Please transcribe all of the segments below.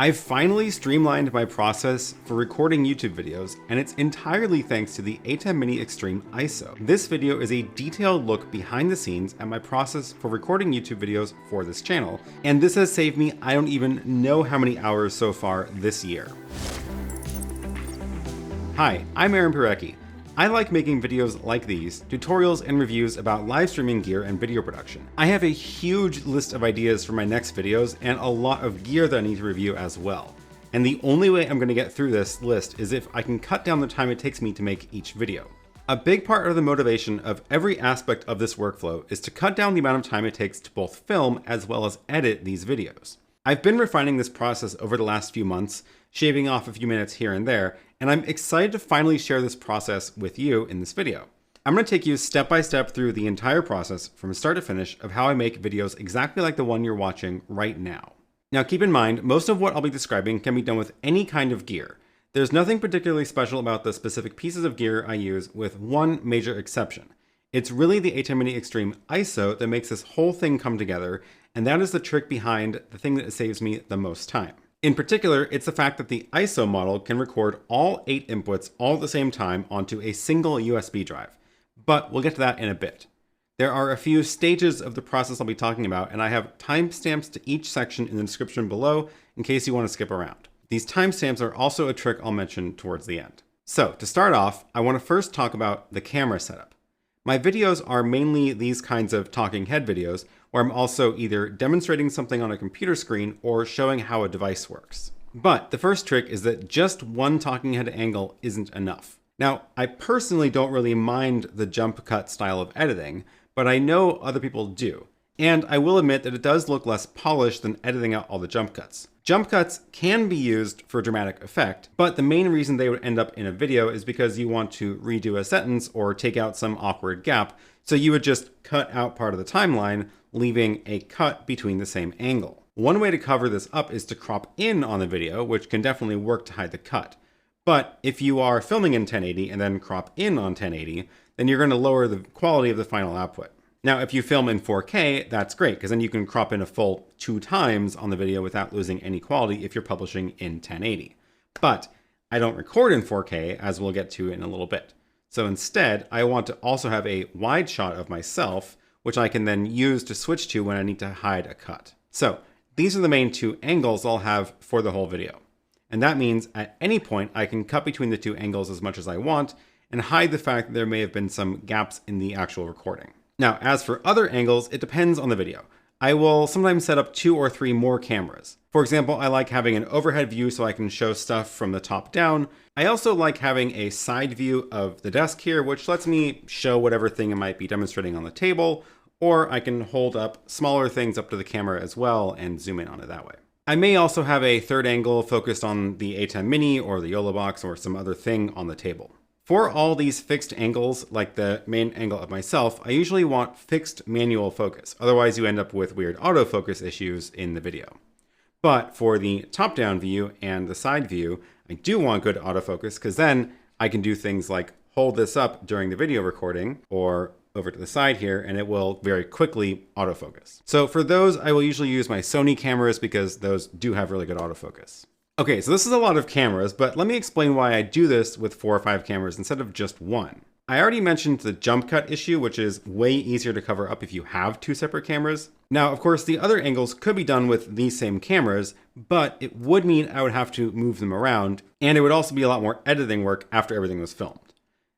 I've finally streamlined my process for recording YouTube videos, and it's entirely thanks to the ATEM Mini Extreme ISO. This video is a detailed look behind the scenes at my process for recording YouTube videos for this channel, and this has saved me I don't even know how many hours so far this year. Hi, I'm Aaron Pirecki. I like making videos like these, tutorials and reviews about live streaming gear and video production. I have a huge list of ideas for my next videos and a lot of gear that I need to review as well. And the only way I'm going to get through this list is if I can cut down the time it takes me to make each video. A big part of the motivation of every aspect of this workflow is to cut down the amount of time it takes to both film as well as edit these videos. I've been refining this process over the last few months, shaving off a few minutes here and there, and I'm excited to finally share this process with you in this video. I'm going to take you step by step through the entire process from start to finish of how I make videos exactly like the one you're watching right now. Now keep in mind, most of what I'll be describing can be done with any kind of gear. There's nothing particularly special about the specific pieces of gear I use, with one major exception. It's really the ATEM Mini Extreme ISO that makes this whole thing come together, and that is the trick behind the thing that saves me the most time. In particular, it's the fact that the ISO model can record all 8 inputs all at the same time onto a single USB drive, but we'll get to that in a bit. There are a few stages of the process I'll be talking about, and I have timestamps to each section in the description below in case you want to skip around. These timestamps are also a trick I'll mention towards the end. So to start off, I want to first talk about the camera setup. My videos are mainly these kinds of talking head videos, where I'm also either demonstrating something on a computer screen or showing how a device works. But the first trick is that just one talking head angle isn't enough. Now, I personally don't really mind the jump cut style of editing, but I know other people do. And I will admit that it does look less polished than editing out all the jump cuts. Jump cuts can be used for dramatic effect, but the main reason they would end up in a video is because you want to redo a sentence or take out some awkward gap, so you would just cut out part of the timeline, leaving a cut between the same angle. One way to cover this up is to crop in on the video, which can definitely work to hide the cut. But if you are filming in 1080 and then crop in on 1080, then you're going to lower the quality of the final output. Now, if you film in 4K, that's great, because then you can crop in a full 2 times on the video without losing any quality if you're publishing in 1080. But I don't record in 4K, as we'll get to in a little bit. So instead, I want to also have a wide shot of myself, which I can then use to switch to when I need to hide a cut. So these are the main 2 angles I'll have for the whole video. And that means at any point, I can cut between the 2 angles as much as I want and hide the fact that there may have been some gaps in the actual recording. Now, as for other angles, it depends on the video. I will sometimes set up 2 or 3 more cameras. For example, I like having an overhead view so I can show stuff from the top down. I also like having a side view of the desk here, which lets me show whatever thing I might be demonstrating on the table, or I can hold up smaller things up to the camera as well and zoom in on it that way. I may also have a third angle focused on the ATEM Mini or the YOLO box or some other thing on the table. For all these fixed angles, like the main angle of myself, I usually want fixed manual focus. Otherwise you end up with weird autofocus issues in the video. But for the top-down view and the side view, I do want good autofocus, because then I can do things like hold this up during the video recording or over to the side here, and it will very quickly autofocus. So for those, I will usually use my Sony cameras because those do have really good autofocus. Okay, so this is a lot of cameras, but let me explain why I do this with 4 or 5 cameras instead of just 1. I already mentioned the jump cut issue, which is way easier to cover up if you have 2 separate cameras. Now, of course, the other angles could be done with these same cameras, but it would mean I would have to move them around, and it would also be a lot more editing work after everything was filmed.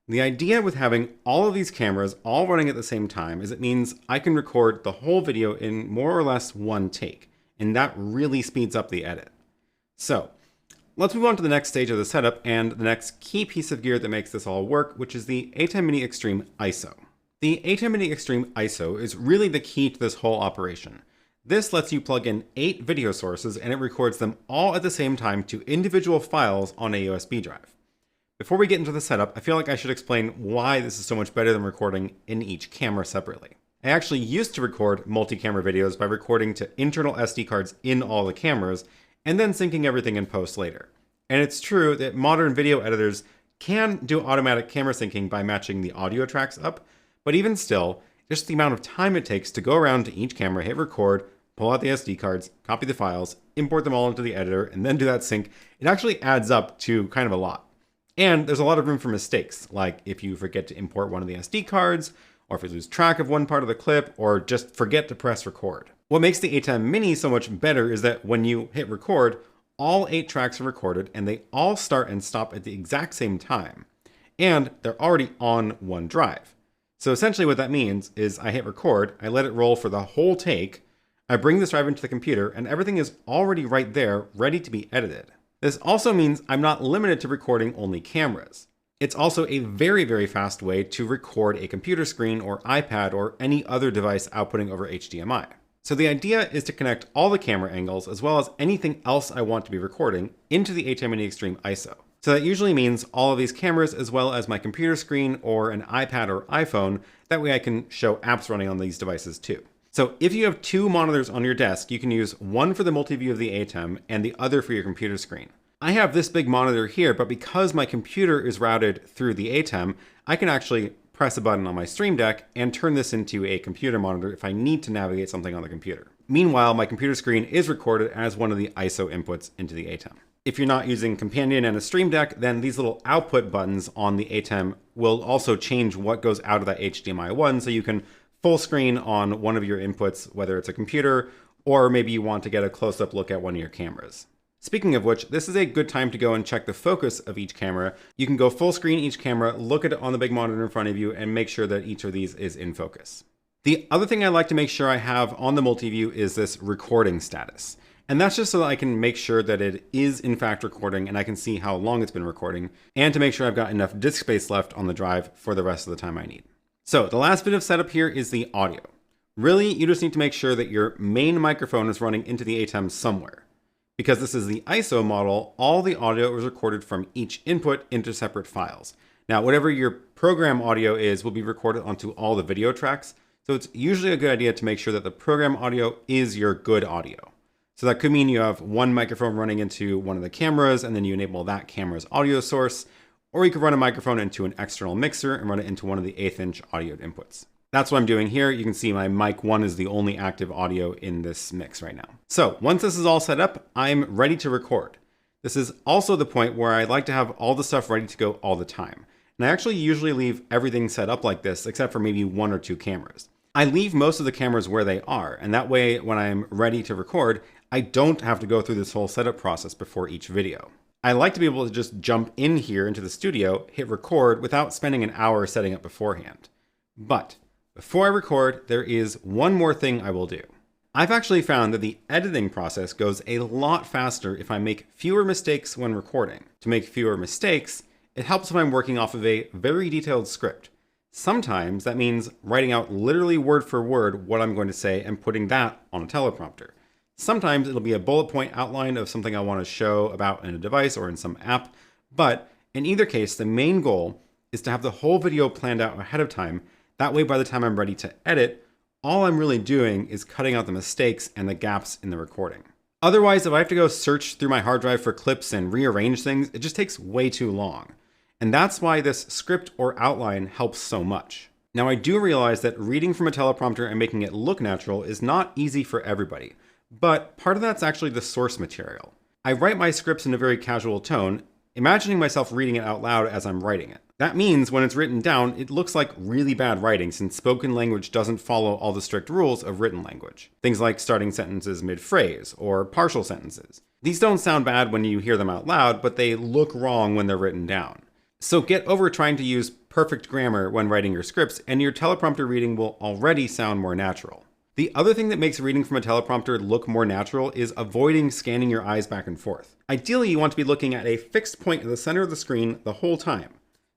The idea with having all of these cameras all running at the same time is it means I can record the whole video in more or less 1 take, and that really speeds up the edit. So let's move on to the next stage of the setup and the next key piece of gear that makes this all work, which is the ATEM Mini Extreme ISO. The ATEM Mini Extreme ISO is really the key to this whole operation. This lets you plug in 8 video sources and it records them all at the same time to individual files on a USB drive. Before we get into the setup, I feel like I should explain why this is so much better than recording in each camera separately. I actually used to record multi-camera videos by recording to internal SD cards in all the cameras and then syncing everything in post later. And it's true that modern video editors can do automatic camera syncing by matching the audio tracks up, but even still, just the amount of time it takes to go around to each camera, hit record, pull out the SD cards, copy the files, import them all into the editor, and then do that sync, it actually adds up to kind of a lot. And there's a lot of room for mistakes, like if you forget to import one of the SD cards, or if you lose track of one part of the clip, or just forget to press record. What makes the ATEM Mini so much better is that when you hit record, all 8 tracks are recorded and they all start and stop at the exact same time. And they're already on one drive. So essentially what that means is I hit record, I let it roll for the whole take, I bring this drive into the computer, and everything is already right there, ready to be edited. This also means I'm not limited to recording only cameras. It's also a very, very fast way to record a computer screen or iPad or any other device outputting over HDMI. So the idea is to connect all the camera angles as well as anything else I want to be recording into the ATEM Mini Extreme ISO. So that usually means all of these cameras as well as my computer screen or an iPad or iPhone. That way I can show apps running on these devices too. So if you have 2 monitors on your desk, you can use one for the multi-view of the ATEM and the other for your computer screen. I have this big monitor here, but because my computer is routed through the ATEM, I can actually press a button on my Stream Deck and turn this into a computer monitor if I need to navigate something on the computer. Meanwhile, my computer screen is recorded as one of the ISO inputs into the ATEM. If you're not using Companion and a Stream Deck, then these little output buttons on the ATEM will also change what goes out of that HDMI 1, so you can full screen on one of your inputs, whether it's a computer, or maybe you want to get a close-up look at one of your cameras. Speaking of which, this is a good time to go and check the focus of each camera. You can go full screen each camera, look at it on the big monitor in front of you, and make sure that each of these is in focus. The other thing I like to make sure I have on the multi-view is this recording status. And that's just so that I can make sure that it is in fact recording and I can see how long it's been recording, and to make sure I've got enough disk space left on the drive for the rest of the time I need. So the last bit of setup here is the audio. Really, you just need to make sure that your main microphone is running into the ATEM somewhere. Because this is the ISO model, all the audio is recorded from each input into separate files. Now, whatever your program audio is will be recorded onto all the video tracks, so it's usually a good idea to make sure that the program audio is your good audio. So that could mean you have one microphone running into one of the cameras and then you enable that camera's audio source, or you could run a microphone into an external mixer and run it into one of the 1/8 inch audio inputs. That's what I'm doing here. You can see my mic 1 is the only active audio in this mix right now. So once this is all set up, I'm ready to record. This is also the point where I like to have all the stuff ready to go all the time. And I actually usually leave everything set up like this, except for maybe 1 or 2 cameras. I leave most of the cameras where they are, and that way when I'm ready to record, I don't have to go through this whole setup process before each video. I like to be able to just jump in here into the studio, hit record without spending an hour setting up beforehand. But before I record, there is one more thing I will do. I've actually found that the editing process goes a lot faster if I make fewer mistakes when recording. To make fewer mistakes, it helps if I'm working off of a very detailed script. Sometimes that means writing out literally word for word what I'm going to say and putting that on a teleprompter. Sometimes it'll be a bullet point outline of something I want to show about in a device or in some app, but in either case, the main goal is to have the whole video planned out ahead of time. That way, by the time I'm ready to edit, all I'm really doing is cutting out the mistakes and the gaps in the recording. Otherwise, if I have to go search through my hard drive for clips and rearrange things, it just takes way too long. And that's why this script or outline helps so much. Now, I do realize that reading from a teleprompter and making it look natural is not easy for everybody, but part of that's actually the source material. I write my scripts in a very casual tone, imagining myself reading it out loud as I'm writing it. That means when it's written down, it looks like really bad writing since spoken language doesn't follow all the strict rules of written language. Things like starting sentences mid-phrase or partial sentences. These don't sound bad when you hear them out loud, but they look wrong when they're written down. So get over trying to use perfect grammar when writing your scripts, and your teleprompter reading will already sound more natural. The other thing that makes reading from a teleprompter look more natural is avoiding scanning your eyes back and forth. Ideally, you want to be looking at a fixed point in the center of the screen the whole time.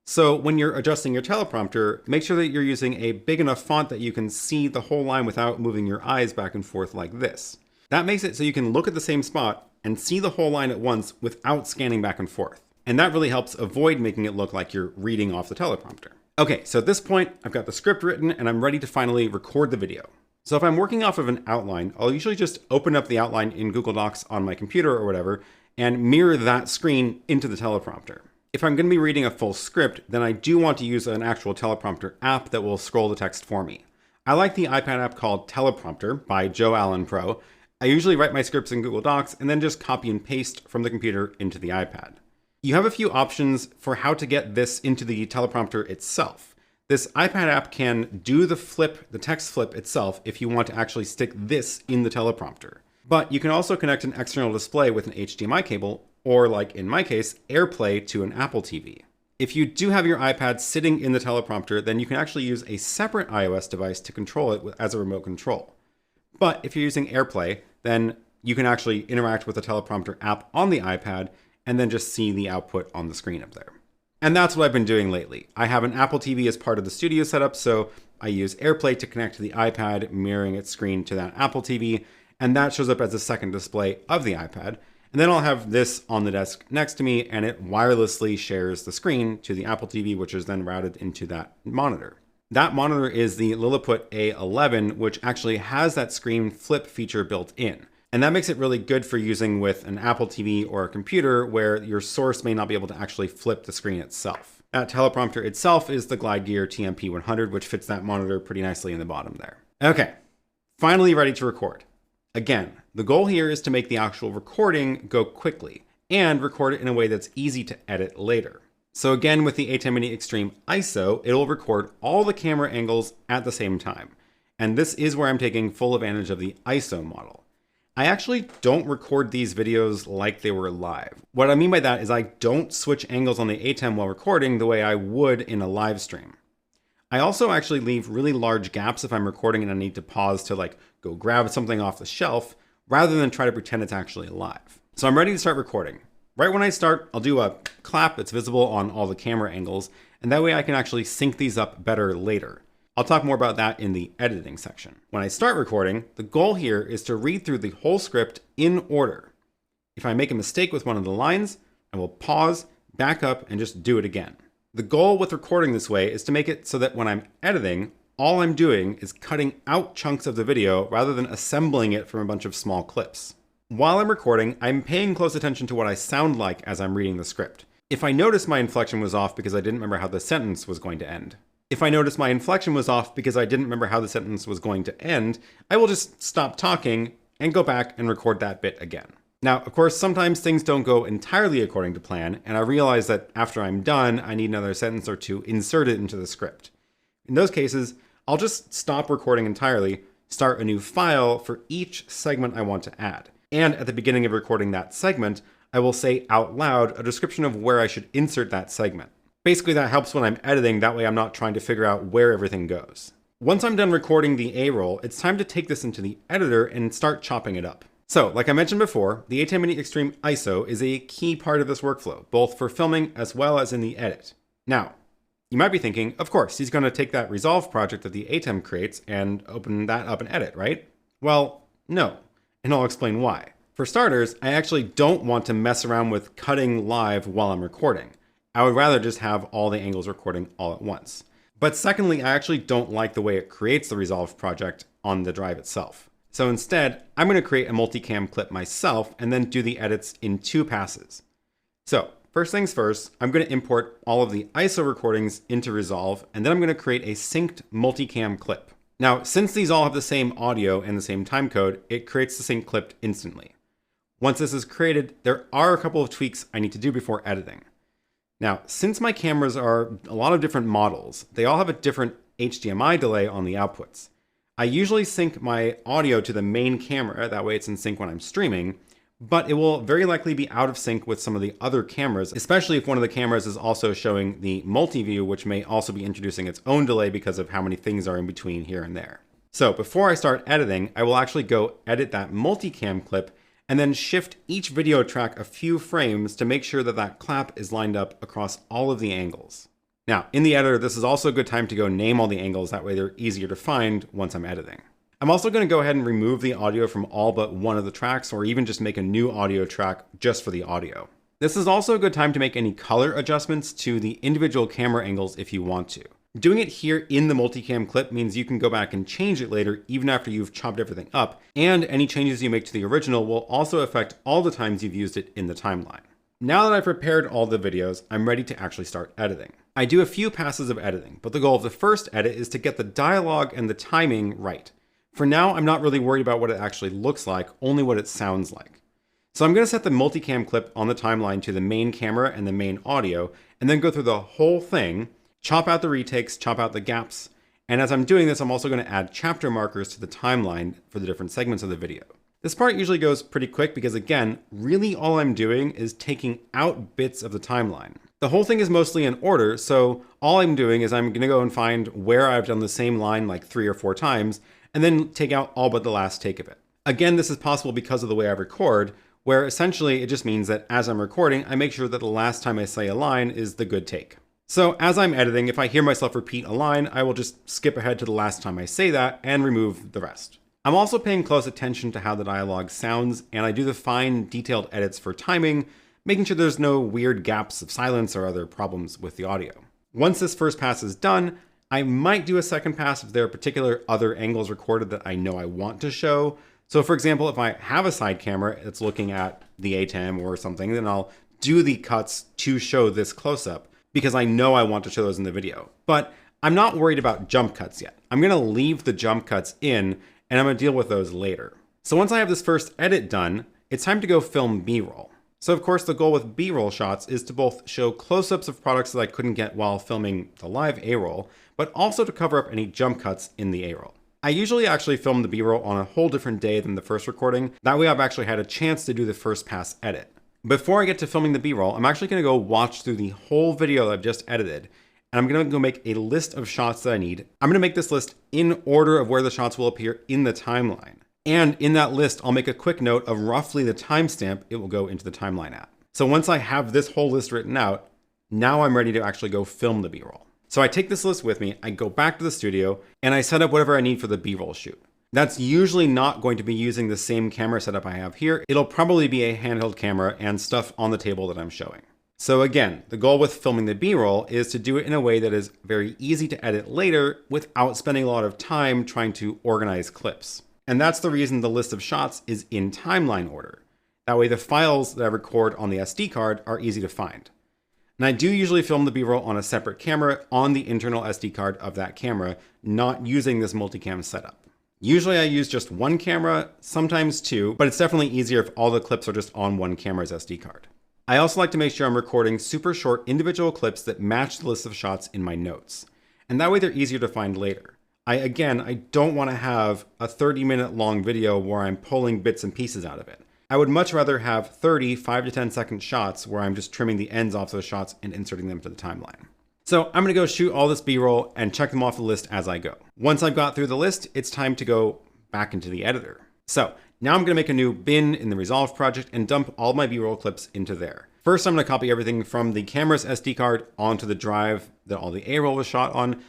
So when you're adjusting your teleprompter, make sure that you're using a big enough font that you can see the whole line without moving your eyes back and forth like this. That makes it so you can look at the same spot and see the whole line at once without scanning back and forth. And that really helps avoid making it look like you're reading off the teleprompter. Okay, so at this point, I've got the script written and I'm ready to finally record the video. So if I'm working off of an outline, I'll usually just open up the outline in Google Docs on my computer or whatever and mirror that screen into the teleprompter. If I'm going to be reading a full script, then I do want to use an actual teleprompter app that will scroll the text for me. I like the iPad app called Teleprompter by Joe Allen Pro, I usually write my scripts in Google Docs and then just copy and paste from the computer into the iPad. You have a few options for how to get this into the teleprompter itself. This iPad app can do the text flip itself if you want to actually stick this in the teleprompter. But you can also connect an external display with an HDMI cable, or like in my case, AirPlay to an Apple TV. If you do have your iPad sitting in the teleprompter, then you can actually use a separate iOS device to control it as a remote control. But if you're using AirPlay, then you can actually interact with the teleprompter app on the iPad and then just see the output on the screen up there. And that's what I've been doing lately. I have an Apple TV as part of the studio setup, so I use AirPlay to connect to the iPad, mirroring its screen to that Apple TV, and that shows up as a second display of the iPad. And then I'll have this on the desk next to me, and it wirelessly shares the screen to the Apple TV, which is then routed into that monitor. That monitor is the Lilliput A11, which actually has that screen flip feature built in. And that makes it really good for using with an Apple TV or a computer where your source may not be able to actually flip the screen itself. That teleprompter itself is the Glide Gear TMP100, which fits that monitor pretty nicely in the bottom there. Okay, finally ready to record. Again, the goal here is to make the actual recording go quickly and record it in a way that's easy to edit later. So again, with the ATEM Mini Extreme ISO, it'll record all the camera angles at the same time. And this is where I'm taking full advantage of the ISO model. I actually don't record these videos like they were live. What I mean by that is I don't switch angles on the ATEM while recording the way I would in a live stream. I also actually leave really large gaps if I'm recording and I need to pause to like go grab something off the shelf rather than try to pretend it's actually live. So I'm ready to start recording. Right when I start, I'll do a clap that's visible on all the camera angles, and that way I can actually sync these up better later. I'll talk more about that in the editing section. When I start recording, the goal here is to read through the whole script in order. If I make a mistake with one of the lines, I will pause, back up, and just do it again. The goal with recording this way is to make it so that when I'm editing, all I'm doing is cutting out chunks of the video rather than assembling it from a bunch of small clips. While I'm recording, I'm paying close attention to what I sound like as I'm reading the script. If I notice my inflection was off because I didn't remember how the sentence was going to end, if I notice my inflection was off because I didn't remember how the sentence was going to end, I will just stop talking and go back and record that bit again. Now, of course, sometimes things don't go entirely according to plan, and I realize that after I'm done, I need another sentence or two inserted into the script. In those cases, I'll just stop recording entirely, start a new file for each segment I want to add. And at the beginning of recording that segment, I will say out loud a description of where I should insert that segment. Basically, that helps when I'm editing, that way I'm not trying to figure out where everything goes. Once I'm done recording the A-roll, it's time to take this into the editor and start chopping it up. So, like I mentioned before, the ATEM Mini Extreme ISO is a key part of this workflow, both for filming as well as in the edit. Now, you might be thinking, of course, he's going to take that Resolve project that the ATEM creates and open that up and edit, right? Well, no, and I'll explain why. For starters, I actually don't want to mess around with cutting live while I'm recording. I would rather just have all the angles recording all at once. But secondly, I actually don't like the way it creates the Resolve project on the drive itself. So instead, I'm going to create a multicam clip myself and then do the edits in 2 passes. So first things first, I'm going to import all of the ISO recordings into Resolve, and then I'm going to create a synced multicam clip. Now, since these all have the same audio and the same timecode, it creates the sync clip instantly. Once this is created, there are a couple of tweaks I need to do before editing. Now, since my cameras are a lot of different models, they all have a different HDMI delay on the outputs. I usually sync my audio to the main camera, that way it's in sync when I'm streaming, but it will very likely be out of sync with some of the other cameras, especially if one of the cameras is also showing the Multiview, which may also be introducing its own delay because of how many things are in between here and there. So before I start editing, I will actually go edit that multicam clip and then shift each video track a few frames to make sure that that clap is lined up across all of the angles. Now, in the editor, this is also a good time to go name all the angles, that way they're easier to find once I'm editing. I'm also going to go ahead and remove the audio from all but one of the tracks, or even just make a new audio track just for the audio. This is also a good time to make any color adjustments to the individual camera angles if you want to. Doing it here in the multicam clip means you can go back and change it later even after you've chopped everything up, and any changes you make to the original will also affect all the times you've used it in the timeline. Now that I've prepared all the videos, I'm ready to actually start editing. I do a few passes of editing, but the goal of the first edit is to get the dialogue and the timing right. For now, I'm not really worried about what it actually looks like, only what it sounds like. So I'm going to set the multicam clip on the timeline to the main camera and the main audio, and then go through the whole thing, chop out the retakes, chop out the gaps, and as I'm doing this, I'm also going to add chapter markers to the timeline for the different segments of the video. This part usually goes pretty quick because, again, really all I'm doing is taking out bits of the timeline. The whole thing is mostly in order, so all I'm doing is I'm going to go and find where I've done the same line like 3 or 4 times, and then take out all but the last take of it. Again, this is possible because of the way I record, where essentially it just means that as I'm recording, I make sure that the last time I say a line is the good take. So as I'm editing, if I hear myself repeat a line, I will just skip ahead to the last time I say that and remove the rest. I'm also paying close attention to how the dialogue sounds, and I do the fine, detailed edits for timing, making sure there's no weird gaps of silence or other problems with the audio. Once this first pass is done, I might do a second pass if there are particular other angles recorded that I know I want to show. So for example, if I have a side camera that's looking at the ATEM or something, then I'll do the cuts to show this close-up because I know I want to show those in the video. But I'm not worried about jump cuts yet. I'm gonna leave the jump cuts in and I'm gonna deal with those later. So once I have this first edit done, it's time to go film B-roll. So of course the goal with B-roll shots is to both show close-ups of products that I couldn't get while filming the live A-roll, but also to cover up any jump cuts in the A-roll. I usually actually film the B-roll on a whole different day than the first recording. That way I've actually had a chance to do the first pass edit. Before I get to filming the B-roll, I'm actually gonna go watch through the whole video that I've just edited, and I'm gonna go make a list of shots that I need. I'm gonna make this list in order of where the shots will appear in the timeline. And in that list, I'll make a quick note of roughly the timestamp it will go into the timeline at. So once I have this whole list written out, now I'm ready to actually go film the B-roll. So I take this list with me, I go back to the studio, and I set up whatever I need for the B-roll shoot. That's usually not going to be using the same camera setup I have here. It'll probably be a handheld camera and stuff on the table that I'm showing. So again, the goal with filming the B-roll is to do it in a way that is very easy to edit later without spending a lot of time trying to organize clips. And that's the reason the list of shots is in timeline order. That way the files that I record on the SD card are easy to find. And I do usually film the B-roll on a separate camera on the internal SD card of that camera, not using this multicam setup. Usually I use just one camera, sometimes two, but it's definitely easier if all the clips are just on one camera's SD card. I also like to make sure I'm recording super short individual clips that match the list of shots in my notes. And that way they're easier to find later. I don't want to have a 30-minute long video where I'm pulling bits and pieces out of it. I would much rather have 30 5 to 10 second shots where I'm just trimming the ends off those shots and inserting them to the timeline. So I'm gonna go shoot all this B-roll and check them off the list as I go. Once I've got through the list, it's time to go back into the editor. So now I'm gonna make a new bin in the Resolve project and dump all my B-roll clips into there. First, I'm gonna copy everything from the camera's SD card onto the drive that all the A-roll was shot on,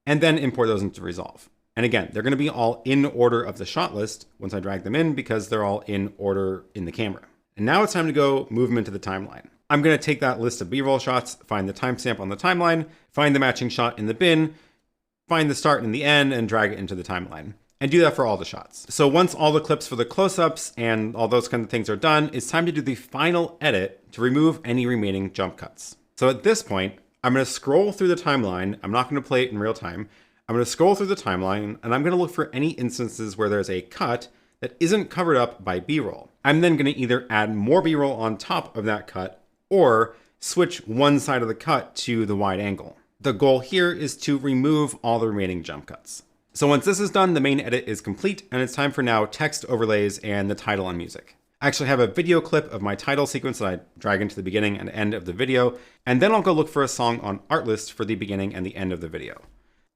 and then import those into Resolve. And again, they're gonna be all in order of the shot list once I drag them in because they're all in order in the camera. And now it's time to go move them into the timeline. I'm gonna take that list of B-roll shots, find the timestamp on the timeline, find the matching shot in the bin, find the start and the end, and drag it into the timeline. And do that for all the shots. So once all the clips for the close-ups and all those kind of things are done, it's time to do the final edit to remove any remaining jump cuts. So at this point, I'm gonna scroll through the timeline. I'm not gonna play it in real time. I'm gonna scroll through the timeline and I'm gonna look for any instances where there's a cut that isn't covered up by B-roll. I'm then gonna either add more B-roll on top of that cut or switch one side of the cut to the wide angle. The goal here is to remove all the remaining jump cuts. So once this is done, the main edit is complete and it's time for now text overlays and the title and music. I actually have a video clip of my title sequence that I drag into the beginning and end of the video, and then I'll go look for a song on Artlist for the beginning and the end of the video.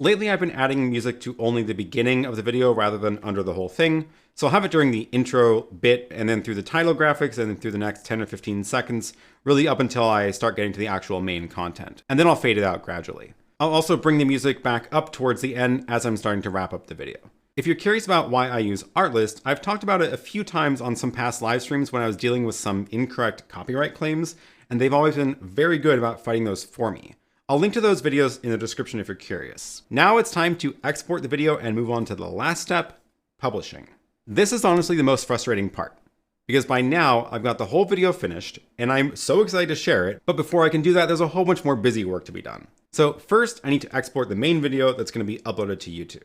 Lately, I've been adding music to only the beginning of the video rather than under the whole thing. So I'll have it during the intro bit and then through the title graphics and then through the next 10 or 15 seconds, really up until I start getting to the actual main content. And then I'll fade it out gradually. I'll also bring the music back up towards the end as I'm starting to wrap up the video. If you're curious about why I use Artlist, I've talked about it a few times on some past live streams when I was dealing with some incorrect copyright claims, and they've always been very good about fighting those for me. I'll link to those videos in the description if you're curious. Now it's time to export the video and move on to the last step, publishing. This is honestly the most frustrating part, because by now I've got the whole video finished and I'm so excited to share it, but before I can do that, there's a whole bunch more busy work to be done. So first I need to export the main video that's going to be uploaded to YouTube.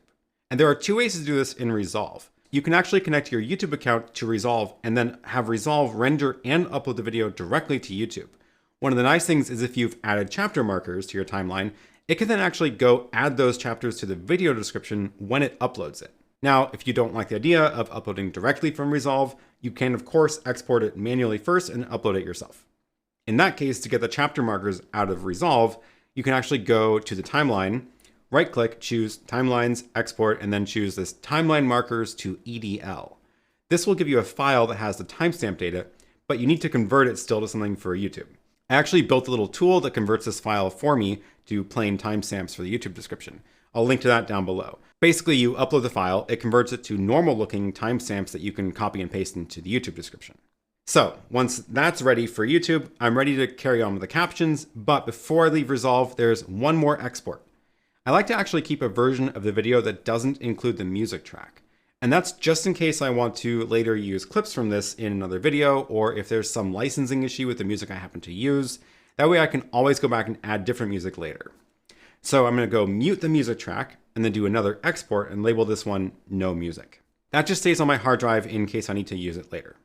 And there are two ways to do this in Resolve. You can actually connect your YouTube account to Resolve and then have Resolve render and upload the video directly to YouTube. One of the nice things is if you've added chapter markers to your timeline, it can then actually go add those chapters to the video description when it uploads it. Now, if you don't like the idea of uploading directly from Resolve, you can of course export it manually first and upload it yourself. In that case, to get the chapter markers out of Resolve, you can actually go to the timeline, right-click, choose Timelines, Export, and then choose this Timeline Markers to EDL. This will give you a file that has the timestamp data, but you need to convert it still to something for YouTube. I actually built a little tool that converts this file for me to plain timestamps for the YouTube description. I'll link to that down below. Basically, you upload the file, it converts it to normal-looking timestamps that you can copy and paste into the YouTube description. So once that's ready for YouTube, I'm ready to carry on with the captions, but before I leave Resolve, there's one more export. I like to actually keep a version of the video that doesn't include the music track. And that's just in case I want to later use clips from this in another video, or if there's some licensing issue with the music I happen to use. That way I can always go back and add different music later. So I'm going to go mute the music track and then do another export and label this one no music. That just stays on my hard drive in case I need to use it later.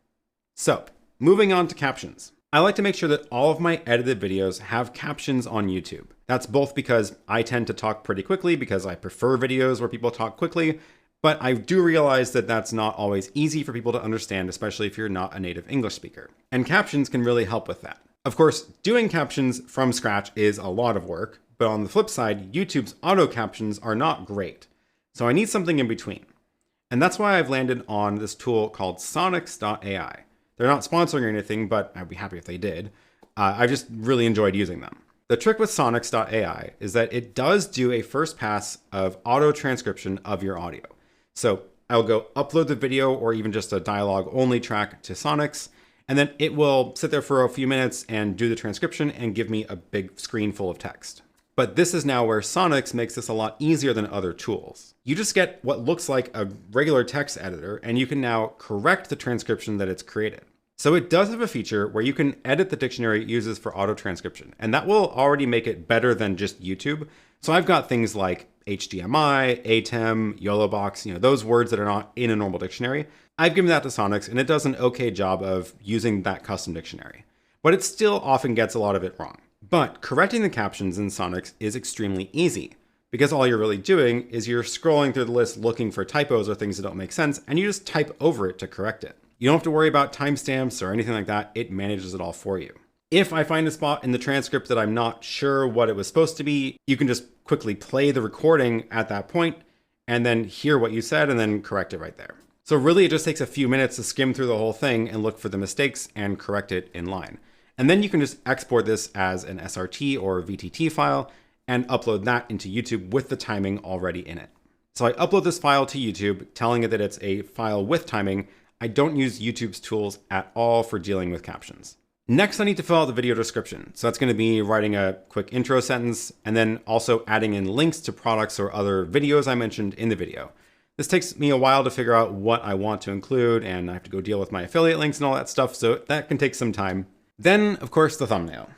So moving on to captions. I like to make sure that all of my edited videos have captions on YouTube. That's both because I tend to talk pretty quickly because I prefer videos where people talk quickly, but I do realize that that's not always easy for people to understand, especially if you're not a native English speaker. And captions can really help with that. Of course, doing captions from scratch is a lot of work, but on the flip side, YouTube's auto captions are not great. So I need something in between. And that's why I've landed on this tool called Sonics.ai. They're not sponsoring or anything, but I'd be happy if they did. I've just really enjoyed using them. The trick with Sonics.ai is that it does do a first pass of auto transcription of your audio. So I'll go upload the video or even just a dialogue only track to Sonics, and then it will sit there for a few minutes and do the transcription and give me a big screen full of text. But this is now where Sonics makes this a lot easier than other tools. You just get what looks like a regular text editor, and you can now correct the transcription that it's created. So it does have a feature where you can edit the dictionary it uses for auto transcription, and that will already make it better than just YouTube. So I've got things like HDMI, ATEM, YOLO box, those words that are not in a normal dictionary. I've given that to Sonics, and it does an okay job of using that custom dictionary. But it still often gets a lot of it wrong. But correcting the captions in Sonics is extremely easy, because all you're really doing is you're scrolling through the list looking for typos or things that don't make sense, and you just type over it to correct it. You don't have to worry about timestamps or anything like that. It manages it all for you. If I find a spot in the transcript that I'm not sure what it was supposed to be, you can just quickly play the recording at that point and then hear what you said and then correct it right there. So really it just takes a few minutes to skim through the whole thing and look for the mistakes and correct it in line. And then you can just export this as an SRT or VTT file and upload that into YouTube with the timing already in it. So I upload this file to YouTube, telling it that it's a file with timing. I don't use YouTube's tools at all for dealing with captions. Next, I need to fill out the video description. So that's going to be writing a quick intro sentence and then also adding in links to products or other videos I mentioned in the video. This takes me a while to figure out what I want to include, and I have to go deal with my affiliate links and all that stuff, so that can take some time. Then, of course, the thumbnail.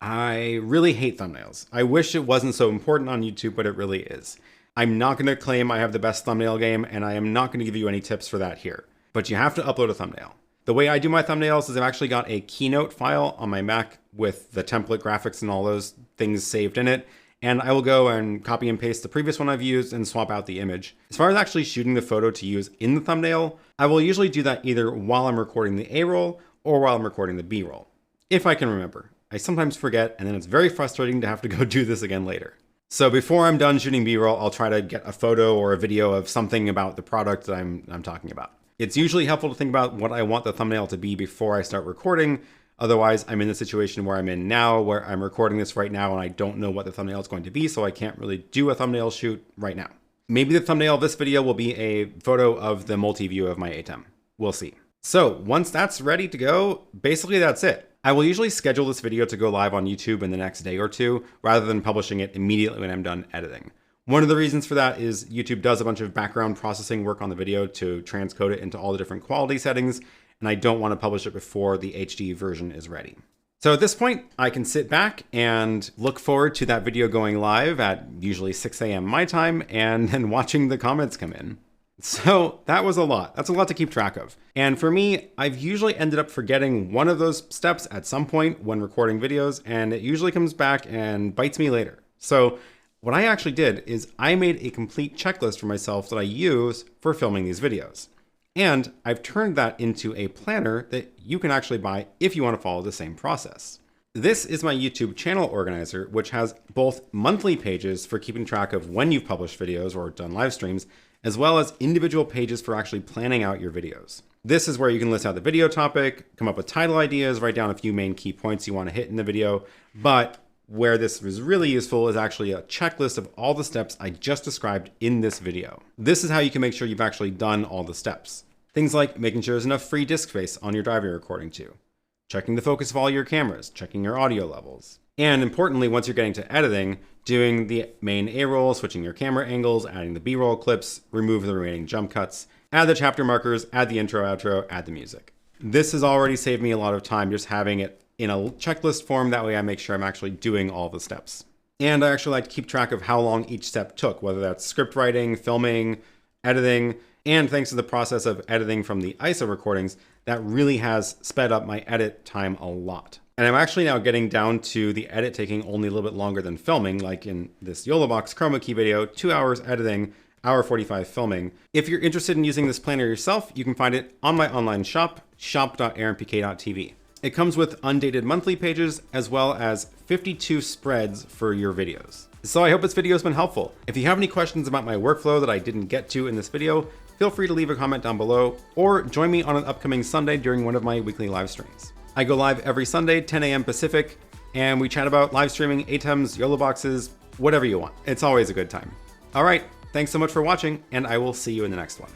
I really hate thumbnails. I wish it wasn't so important on YouTube, but it really is. I'm not going to claim I have the best thumbnail game, and I am not going to give you any tips for that here. But you have to upload a thumbnail. The way I do my thumbnails is I've actually got a Keynote file on my Mac with the template graphics and all those things saved in it. And I will go and copy and paste the previous one I've used and swap out the image. As far as actually shooting the photo to use in the thumbnail, I will usually do that either while I'm recording the A-roll or while I'm recording the B-roll. If I can remember. I sometimes forget, and then it's very frustrating to have to go do this again later. So before I'm done shooting B-roll, I'll try to get a photo or a video of something about the product that I'm talking about. It's usually helpful to think about what I want the thumbnail to be before I start recording. Otherwise, I'm in the situation where I'm in now, where I'm recording this right now and I don't know what the thumbnail is going to be, so I can't really do a thumbnail shoot right now. Maybe the thumbnail of this video will be a photo of the multi-view of my ATEM. We'll see. So once that's ready to go, basically that's it. I will usually schedule this video to go live on YouTube in the next day or two, rather than publishing it immediately when I'm done editing. One of the reasons for that is YouTube does a bunch of background processing work on the video to transcode it into all the different quality settings, and I don't want to publish it before the HD version is ready. So at this point, I can sit back and look forward to that video going live at usually 6 a.m. my time and then watching the comments come in. So that was a lot. That's a lot to keep track of. And for me, I've usually ended up forgetting one of those steps at some point when recording videos, and it usually comes back and bites me later. So what I actually did is I made a complete checklist for myself that I use for filming these videos. And I've turned that into a planner that you can actually buy if you want to follow the same process. This is my YouTube channel organizer, which has both monthly pages for keeping track of when you've published videos or done live streams, as well as individual pages for actually planning out your videos. This is where you can list out the video topic, come up with title ideas, write down a few main key points you want to hit in the video. But where this is really useful is actually a checklist of all the steps I just described in this video. This is how you can make sure you've actually done all the steps. Things like making sure there's enough free disk space on your drive you're recording to, checking the focus of all your cameras, checking your audio levels. And importantly, once you're getting to editing, doing the main A-roll, switching your camera angles, adding the B-roll clips, remove the remaining jump cuts, add the chapter markers, add the intro, outro, add the music. This has already saved me a lot of time just having it in a checklist form. That way I make sure I'm actually doing all the steps. And I actually like to keep track of how long each step took, whether that's script writing, filming, editing, and thanks to the process of editing from the ISO recordings, that really has sped up my edit time a lot. And I'm actually now getting down to the edit taking only a little bit longer than filming, like in this YOLObox chroma key video, 2 hours editing, hour 45 filming. If you're interested in using this planner yourself, you can find it on my online shop, shop.aaronpk.tv. It comes with undated monthly pages, as well as 52 spreads for your videos. So I hope this video has been helpful. If you have any questions about my workflow that I didn't get to in this video, feel free to leave a comment down below, or join me on an upcoming Sunday during one of my weekly live streams. I go live every Sunday, 10 a.m. Pacific, and we chat about live streaming, ATEMs, YOLOboxes, whatever you want. It's always a good time. All right, thanks so much for watching, and I will see you in the next one.